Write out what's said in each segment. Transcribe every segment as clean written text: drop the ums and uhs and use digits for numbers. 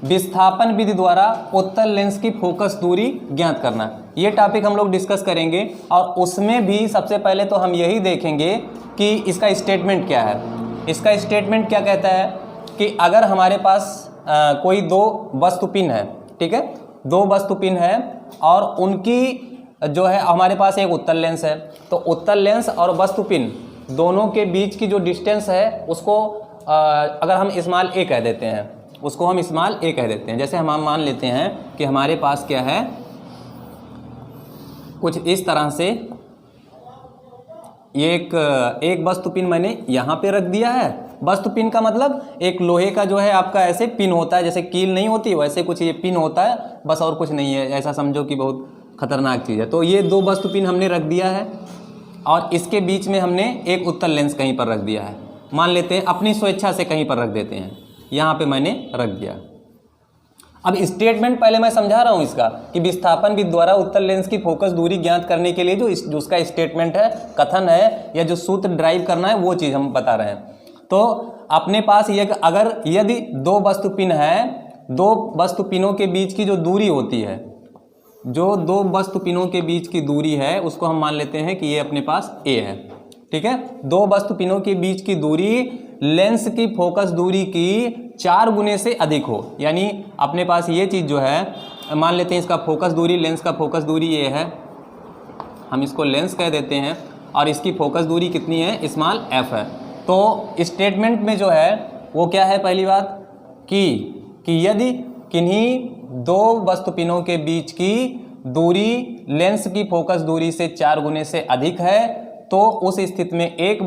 विस्थापन विधि द्वारा उत्तल लेंस की फोकस दूरी ज्ञात करना, ये टॉपिक हम लोग डिस्कस करेंगे। और उसमें भी सबसे पहले तो हम यही देखेंगे कि इसका स्टेटमेंट क्या है। इसका स्टेटमेंट क्या कहता है कि अगर हमारे पास कोई दो वस्तुपिन है, ठीक है, दो वस्तुपिन है और उनकी जो है हमारे पास एक उत्तल लेंस है, तो उत्तल लेंस और वस्तुपिन दोनों के बीच की जो डिस्टेंस है उसको अगर हम स्मॉल ए कह देते हैं, उसको हम स्मॉल ए कह देते हैं। जैसे हम मान लेते हैं कि हमारे पास क्या है, कुछ इस तरह से एक वस्तुपिन मैंने यहाँ पे रख दिया है। वस्तुपिन का मतलब एक लोहे का जो है आपका ऐसे पिन होता है, जैसे कील नहीं होती वैसे कुछ ये पिन होता है, बस और कुछ नहीं है। ऐसा समझो कि बहुत खतरनाक चीज़ है। तो ये दो वस्तुपिन हमने रख दिया है और इसके बीच में हमने एक उत्तल लेंस कहीं पर रख दिया है। मान लेते हैं अपनी स्वेच्छा से कहीं पर रख देते हैं, यहाँ पे मैंने रख दिया। अब स्टेटमेंट पहले मैं समझा रहा हूँ इसका कि विस्थापन विधि द्वारा उत्तल लेंस की फोकस दूरी ज्ञात करने के लिए जो उसका स्टेटमेंट है, कथन है, या जो सूत्र ड्राइव करना है वो चीज़ हम बता रहे हैं। तो अपने पास ये अगर यदि दो वस्तुपिन है, दो वस्तुपिनों के बीच की जो दूरी होती है, जो दो वस्तुपिनों के बीच की दूरी है उसको हम मान लेते हैं कि ये अपने पास ए है, ठीक है। दो वस्तुपिनों के बीच की दूरी लेंस की फोकस दूरी की 4 गुने से अधिक हो, यानी अपने पास ये चीज़ जो है मान लेते हैं इसका फोकस दूरी, लेंस का फोकस दूरी ये है, हम इसको लेंस कह देते हैं, और इसकी फोकस दूरी कितनी है, स्मॉल एफ है। तो स्टेटमेंट में जो है वो क्या है, पहली बात कि यदि किन्हीं दो वस्तुपिनों के बीच की दूरी लेंस की फोकस दूरी से 4 गुने से अधिक है तो उस स्थिति में एक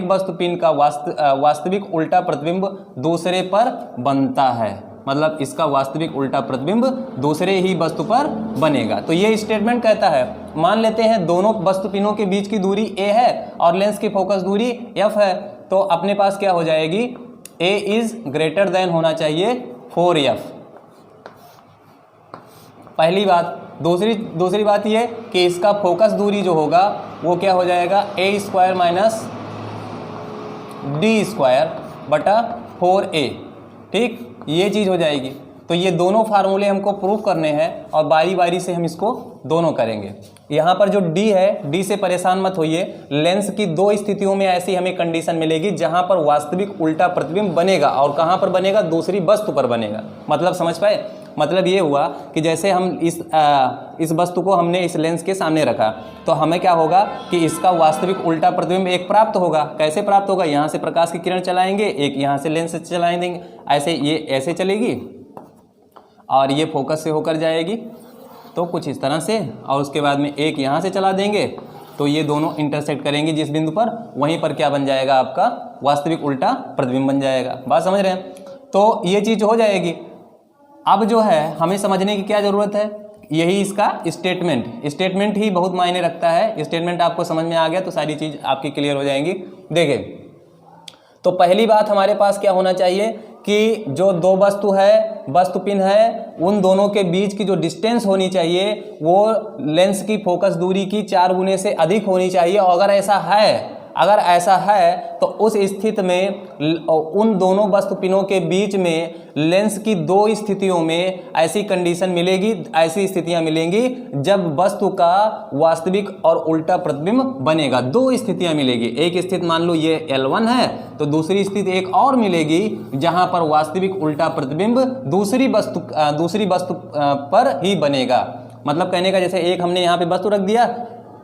वस्तुपिन का वास्तविक उल्टा प्रतिबिंब दूसरे पर बनता है। मतलब इसका वास्तविक उल्टा प्रतिबिंब दूसरे ही वस्तु पर बनेगा। तो ये स्टेटमेंट कहता है, मान लेते हैं दोनों वस्तुपिनों के बीच की दूरी a है और लेंस की फोकस दूरी f है, तो अपने पास क्या हो जाएगी, a इज ग्रेटर देन होना चाहिए 4f, पहली बात। दूसरी बात ये कि इसका फोकस दूरी जो होगा वो क्या हो जाएगा, a² माइनस d² बटा 4a, ठीक, ये चीज़ हो जाएगी। तो ये दोनों फार्मूले हमको प्रूव करने हैं और बारी बारी से हम इसको दोनों करेंगे। यहाँ पर जो d है, d से परेशान मत होइए, लेंस की दो स्थितियों में ऐसी हमें कंडीशन मिलेगी जहाँ पर वास्तविक उल्टा प्रतिबिंब बनेगा, और कहाँ पर बनेगा, दूसरी वस्तु पर बनेगा। मतलब समझ पाए, मतलब ये हुआ कि जैसे हम इस वस्तु को हमने इस लेंस के सामने रखा तो हमें क्या होगा कि इसका वास्तविक उल्टा प्रतिबिंब एक प्राप्त होगा। कैसे प्राप्त होगा, यहाँ से प्रकाश की किरण चलाएंगे, एक यहाँ से लेंस से चलाएं देंगे, ऐसे ये ऐसे चलेगी और ये फोकस से होकर जाएगी, तो कुछ इस तरह से, और उसके बाद में एक यहाँ से चला देंगे तो ये दोनों इंटरसेक्ट करेंगे जिस बिंदु पर, वहीं पर क्या बन जाएगा, आपका वास्तविक उल्टा प्रतिबिंब बन जाएगा। बात समझ रहे हैं, तो ये चीज़ हो जाएगी। अब जो है हमें समझने की क्या ज़रूरत है, यही इसका स्टेटमेंट ही बहुत मायने रखता है। स्टेटमेंट आपको समझ में आ गया तो सारी चीज़ आपकी क्लियर हो जाएंगी। देखें, तो पहली बात हमारे पास क्या होना चाहिए कि जो दो वस्तुपिन है, उन दोनों के बीच की जो डिस्टेंस होनी चाहिए वो लेंस की फोकस दूरी की 4 गुने से अधिक होनी चाहिए। और अगर ऐसा है तो उस स्थिति में उन दोनों वस्तुपिनों के बीच में लेंस की दो स्थितियों में ऐसी कंडीशन मिलेगी, ऐसी स्थितियां मिलेंगी जब वस्तु का वास्तविक और उल्टा प्रतिबिंब बनेगा। दो स्थितियां मिलेगी, एक स्थिति मान लो ये L1 है तो दूसरी स्थिति एक और मिलेगी जहां पर वास्तविक उल्टा प्रतिबिंब दूसरी वस्तु पर ही बनेगा। मतलब कहने का, जैसे एक हमने यहाँ पे वस्तु रख दिया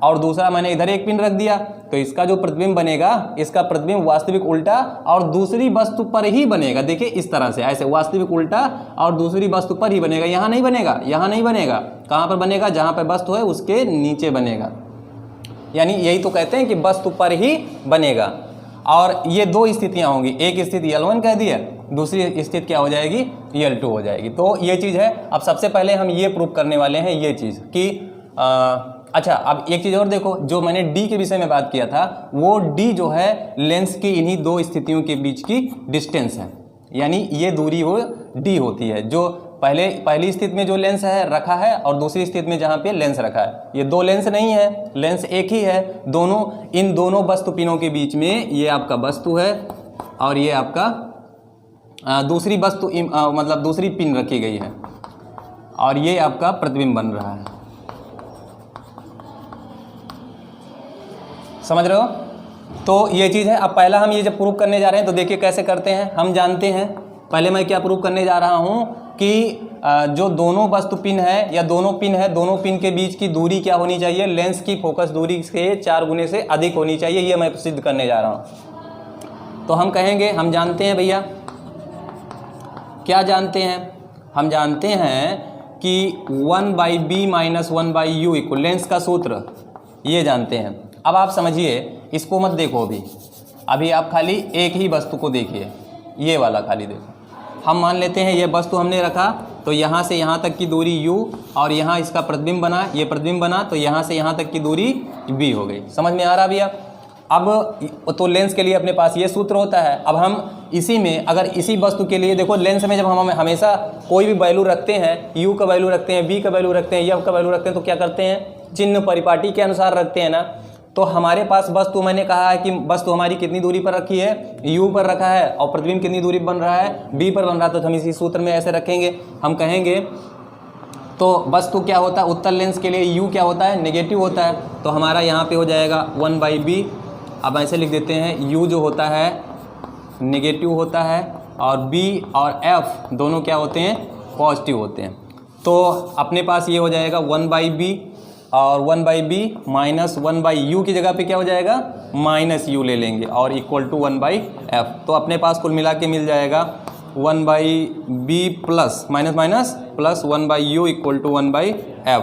और दूसरा मैंने इधर एक पिन रख दिया, तो इसका जो प्रतिबिंब बनेगा, इसका प्रतिबिंब वास्तविक उल्टा और दूसरी वस्तु पर ही बनेगा। देखिए इस तरह से, ऐसे वास्तविक उल्टा और दूसरी वस्तु पर ही बनेगा, यहाँ नहीं बनेगा, यहाँ नहीं बनेगा। कहाँ पर बनेगा, जहाँ पर वस्तु है उसके नीचे बनेगा। यानी यही तो कहते हैं कि वस्तु पर ही बनेगा। और ये दो स्थितियाँ होंगी, एक स्थिति L1 कह दिया, दूसरी स्थिति क्या हो जाएगी, L2 हो जाएगी। तो ये चीज़ है। अब सबसे पहले हम ये प्रूव करने वाले हैं ये चीज़ कि अच्छा, अब एक चीज़ और देखो, जो मैंने D के विषय में बात किया था, वो D जो है लेंस की इन्हीं दो स्थितियों के बीच की डिस्टेंस है। यानी ये दूरी वो D होती है, जो पहली स्थिति में जो लेंस है रखा है और दूसरी स्थिति में जहाँ पे लेंस रखा है। ये दो लेंस नहीं है, लेंस एक ही है। इन दोनों वस्तुपिनों के बीच में ये आपका वस्तु है और ये आपका दूसरी वस्तु मतलब दूसरी पिन रखी गई है और ये आपका प्रतिबिंब बन रहा है। समझ रहे हो? तो ये चीज़ है। अब पहला हम ये जब प्रूव करने जा रहे हैं तो देखिए कैसे करते हैं। हम जानते हैं, पहले मैं क्या प्रूव करने जा रहा हूँ कि जो दोनों वस्तु पिन है या दोनों पिन है, दोनों पिन के बीच की दूरी क्या होनी चाहिए? लेंस की फोकस दूरी से 4 गुने से अधिक होनी चाहिए। ये मैं सिद्ध करने जा रहा हूँ। तो हम कहेंगे, हम जानते हैं भैया, क्या जानते हैं? हम जानते हैं कि 1/b - 1/u इक्वल लेंस का सूत्र, ये जानते हैं। अब आप समझिए, इसको मत देखो अभी आप खाली एक ही वस्तु को देखिए, ये वाला खाली देखो। हम मान लेते हैं ये वस्तु हमने रखा, तो यहाँ से यहाँ तक की दूरी u और यहाँ इसका प्रतिबिंब बना, ये प्रतिबिंब बना, तो यहाँ से यहाँ तक की दूरी v हो गई। समझ में आ रहा भैया? अब तो लेंस के लिए अपने पास ये सूत्र होता है। अब हम इसी में, अगर इसी वस्तु के लिए देखो, लेंस में जब हम हमेशा कोई भी वैल्यू रखते हैं, u का वैल्यू रखते हैं, v का वैल्यू रखते हैं, f का वैल्यू रखते हैं, तो क्या करते हैं? चिन्ह परिपाटी के अनुसार रखते हैं ना। तो हमारे पास वस्तु, मैंने कहा है कि वस्तु हमारी कितनी दूरी पर रखी है? u पर रखा है, और प्रतिबिंब कितनी दूरी पर बन रहा है? v पर बन रहा है। तो हम इसी सूत्र में ऐसे रखेंगे। हम कहेंगे तो वस्तु क्या होता है? उत्तल लेंस के लिए u क्या होता है? नेगेटिव होता है। तो हमारा यहाँ पे हो जाएगा 1/b। अब ऐसे लिख देते हैं, u जो होता है नेगेटिव होता है और b और f दोनों क्या होते हैं? पॉजिटिव होते हैं। तो अपने पास ये हो जाएगा 1/b, और 1/b माइनस 1/u की जगह पे क्या हो जाएगा? -u ले लेंगे और इक्वल टू 1/f। तो अपने पास कुल मिला के मिल जाएगा 1/b plus minus minus plus 1/u equal to 1/f।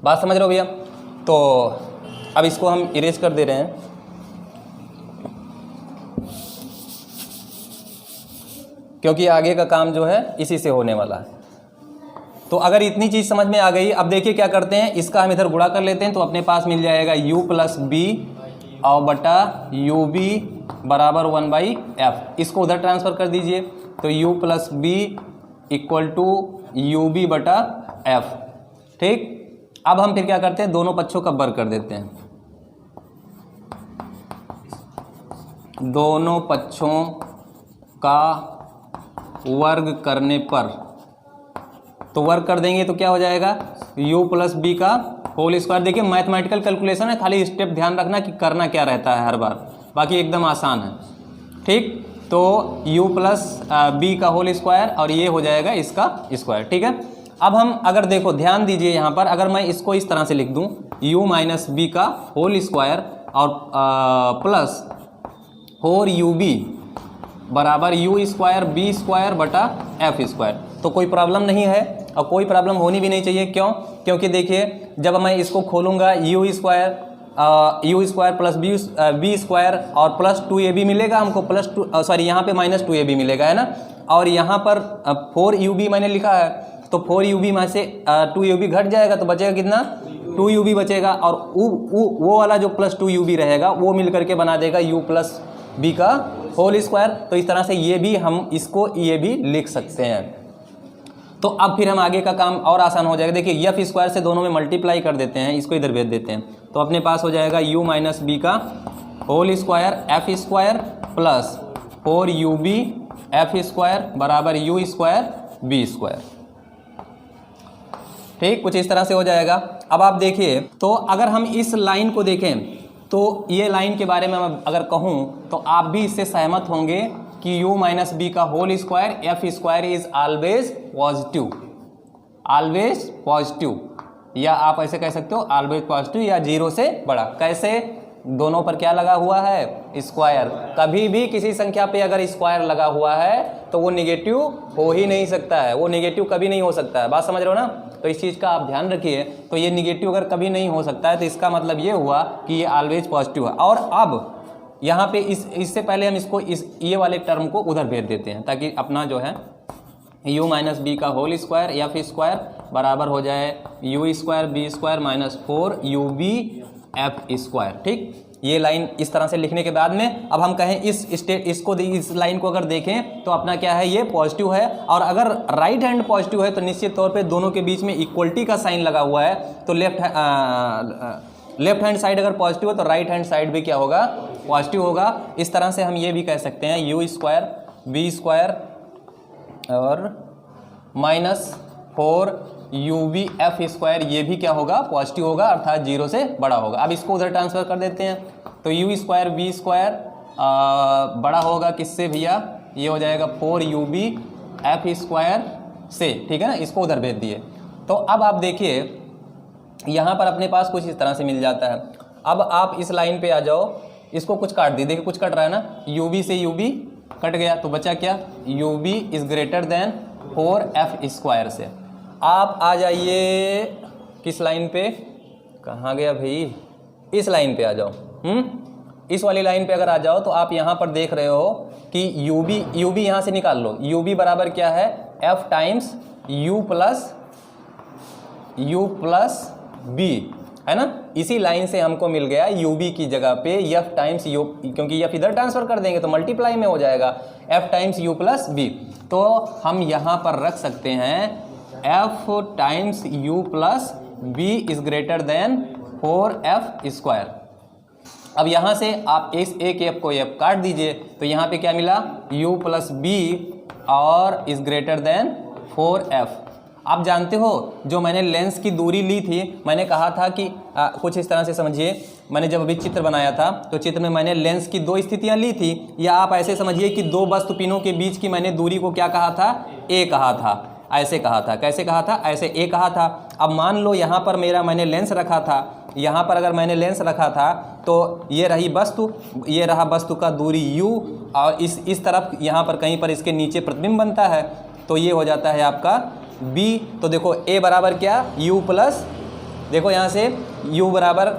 बात समझ रहे हो भैया? तो अब इसको हम इरेज कर दे रहे हैं। क्योंकि आगे का काम जो है इसी से होने वाला है। तो अगर इतनी चीज़ समझ में आ गई, अब देखिए क्या करते हैं, इसका हम इधर गुणा कर लेते हैं। तो अपने पास मिल जाएगा u प्लस b और बटा ub बराबर 1/f। इसको उधर ट्रांसफ़र कर दीजिए, तो u plus b equal to ub बटा f। ठीक। अब हम फिर क्या करते हैं? दोनों पक्षों का वर्ग कर देते हैं। दोनों पक्षों का वर्ग करने पर, तो वर्ग कर देंगे तो क्या हो जाएगा? u प्लस b का होल स्क्वायर। देखिए मैथमेटिकल कैलकुलेशन है, खाली स्टेप ध्यान रखना कि करना क्या रहता है हर बार, बाकी एकदम आसान है। ठीक। तो u प्लस b का होल स्क्वायर और ये हो जाएगा इसका स्क्वायर। ठीक है। अब हम अगर देखो, ध्यान दीजिए यहाँ पर, अगर मैं इसको इस तरह से लिख दूँ, u माइनस b का होल स्क्वायर और प्लस 4ub बराबर u स्क्वायर b स्क्वायर बटा f स्क्वायर, तो कोई प्रॉब्लम नहीं है और कोई प्रॉब्लम होनी भी नहीं चाहिए। क्यों? क्योंकि देखिए जब मैं इसको खोलूँगा, u square plus b square और प्लस 2ab मिलेगा हमको, प्लस 2 सॉरी यहाँ पे माइनस 2ab मिलेगा, है ना। और यहाँ पर 4ub मैंने लिखा है, तो 4ub में से 2ub घट जाएगा, तो बचेगा कितना? 2ub बचेगा। और वो वाला जो प्लस 2ub रहेगा वो मिल करके बना देगा u प्लस b का होल स्क्वायर। तो इस तरह से ये भी हम इसको ये भी लिख सकते हैं। तो अब फिर हम आगे का काम और आसान हो जाएगा। देखिए f स्क्वायर से दोनों में मल्टीप्लाई कर देते हैं, इसको इधर भेज देते हैं, तो अपने पास हो जाएगा u माइनस b का whole square f square plus 4ub f square बराबर u स्क्वायर b स्क्वायर। ठीक, कुछ इस तरह से हो जाएगा। अब आप देखिए, तो अगर हम इस लाइन को देखें, तो ये लाइन के बारे में मैं अगर कहूँ तो आप भी इससे सहमत होंगे कि u माइनस b का whole square f square is always positive. Always positive, या आप ऐसे कह सकते हो ऑलवेज पॉजिटिव या 0 से बड़ा। कैसे? दोनों पर क्या लगा हुआ है? स्क्वायर। कभी भी किसी संख्या पे अगर स्क्वायर लगा हुआ है तो वो नेगेटिव हो ही नहीं सकता है, वो नेगेटिव कभी नहीं हो सकता है। बात समझ रहे हो ना? तो इस चीज़ का आप ध्यान रखिए। तो ये नेगेटिव अगर कभी नहीं हो सकता है तो इसका मतलब ये हुआ कि ये ऑलवेज पॉजिटिव है। और अब यहाँ पे इससे पहले हम इसको ये वाले टर्म को उधर भेज देते हैं, ताकि अपना जो है u माइनस b का होल स्क्वायर f स्क्वायर बराबर हो जाए u square b square minus 4ub f square. ठीक, ये लाइन इस तरह से लिखने के बाद में अब हम कहें इस लाइन को अगर देखें तो अपना क्या है? ये पॉजिटिव है। और अगर राइट हैंड पॉजिटिव है तो निश्चित तौर पे दोनों के बीच में इक्वलिटी का साइन लगा हुआ है, तो लेफ्ट हैंड साइड अगर पॉजिटिव है तो राइट हैंड साइड भी क्या होगा? पॉजिटिव होगा। इस तरह से हम ये भी कह सकते हैं u स्क्वायर वी स्क्वायर और माइनस 4 UV F स्क्वायर, ये भी क्या होगा, पॉजिटिव होगा, अर्थात 0 से बड़ा होगा। अब इसको उधर ट्रांसफर कर देते हैं, तो U स्क्वायर V स्क्वायर बड़ा होगा किससे भैया, ये हो जाएगा 4 UV F स्क्वायर से, ठीक है ना, इसको उधर भेज दिए। तो अब आप देखिए यहाँ पर अपने पास कुछ इस तरह से मिल जाता है। अब आप इस लाइन पे आ जाओ, इसको कुछ काट दिए, देखिए कुछ कट रहा है ना, UV से UV कट गया, तो बचा क्या, UV is greater than 4F square से। आप आ जाइए किस लाइन पे, कहाँ गया भाई, इस लाइन पे आ जाओ। इस वाली लाइन पे अगर आ जाओ तो आप यहाँ पर देख रहे हो कि UV यहाँ से निकाल लो, UV बराबर क्या है, F times U plus B, है ना। इसी लाइन से हमको मिल गया UV की जगह पे F टाइम्स U, क्योंकि F इधर ट्रांसफर कर देंगे तो मल्टीप्लाई में हो जाएगा, F times U plus B। तो हम यहाँ पर रख सकते हैं F times U plus B is greater than 4F square. अब यहाँ से आप इस एक F को F काट दीजिए, तो यहाँ पे क्या मिला, U प्लस B और इज ग्रेटर देन 4F। आप जानते हो जो मैंने लेंस की दूरी ली थी, मैंने कहा था कि कुछ इस तरह से समझिए, मैंने जब अभी चित्र बनाया था तो चित्र में मैंने लेंस की 2 स्थितियां ली थी, या आप ऐसे समझिए कि 2 वस्तुपिनों के बीच की मैंने दूरी को क्या कहा था, A कहा था, ऐसे कहा था, कैसे कहा था, ऐसे A कहा था। अब मान लो यहाँ पर मैंने लेंस रखा था, यहाँ पर अगर मैंने लेंस रखा था तो ये रही वस्तु, ये रहा वस्तु का दूरी U, और इस तरफ यहाँ पर कहीं पर इसके नीचे प्रतिबिंब बनता है, तो ये हो जाता है आपका B। तो देखो A बराबर क्या, U प्लस, देखो यहाँ से U बराबर,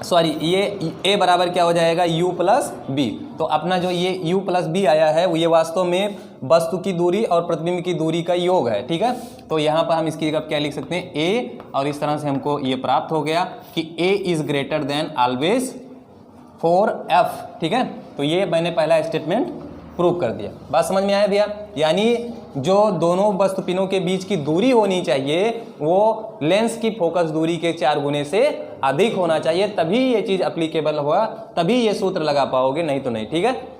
सॉरी ये A बराबर क्या हो जाएगा, U प्लस B। तो अपना जो ये U प्लस B आया है वो ये वास्तव में वस्तु की दूरी और प्रतिबिंब की दूरी का योग है, ठीक है। तो यहाँ पर हम इसकी जगह क्या लिख सकते हैं, A, और इस तरह से हमको ये प्राप्त हो गया कि A is greater than always 4F, ठीक है। तो ये मैंने पहला स्टेटमेंट प्रूव कर दिया। बात समझ में आया भैया, यानी जो दोनों वस्तुपिनों के बीच की दूरी होनी चाहिए वो लेंस की फोकस दूरी के 4 गुने से अधिक होना चाहिए, तभी ये चीज़ एप्लीकेबल हुआ, तभी ये सूत्र लगा पाओगे, नहीं तो नहीं, ठीक है।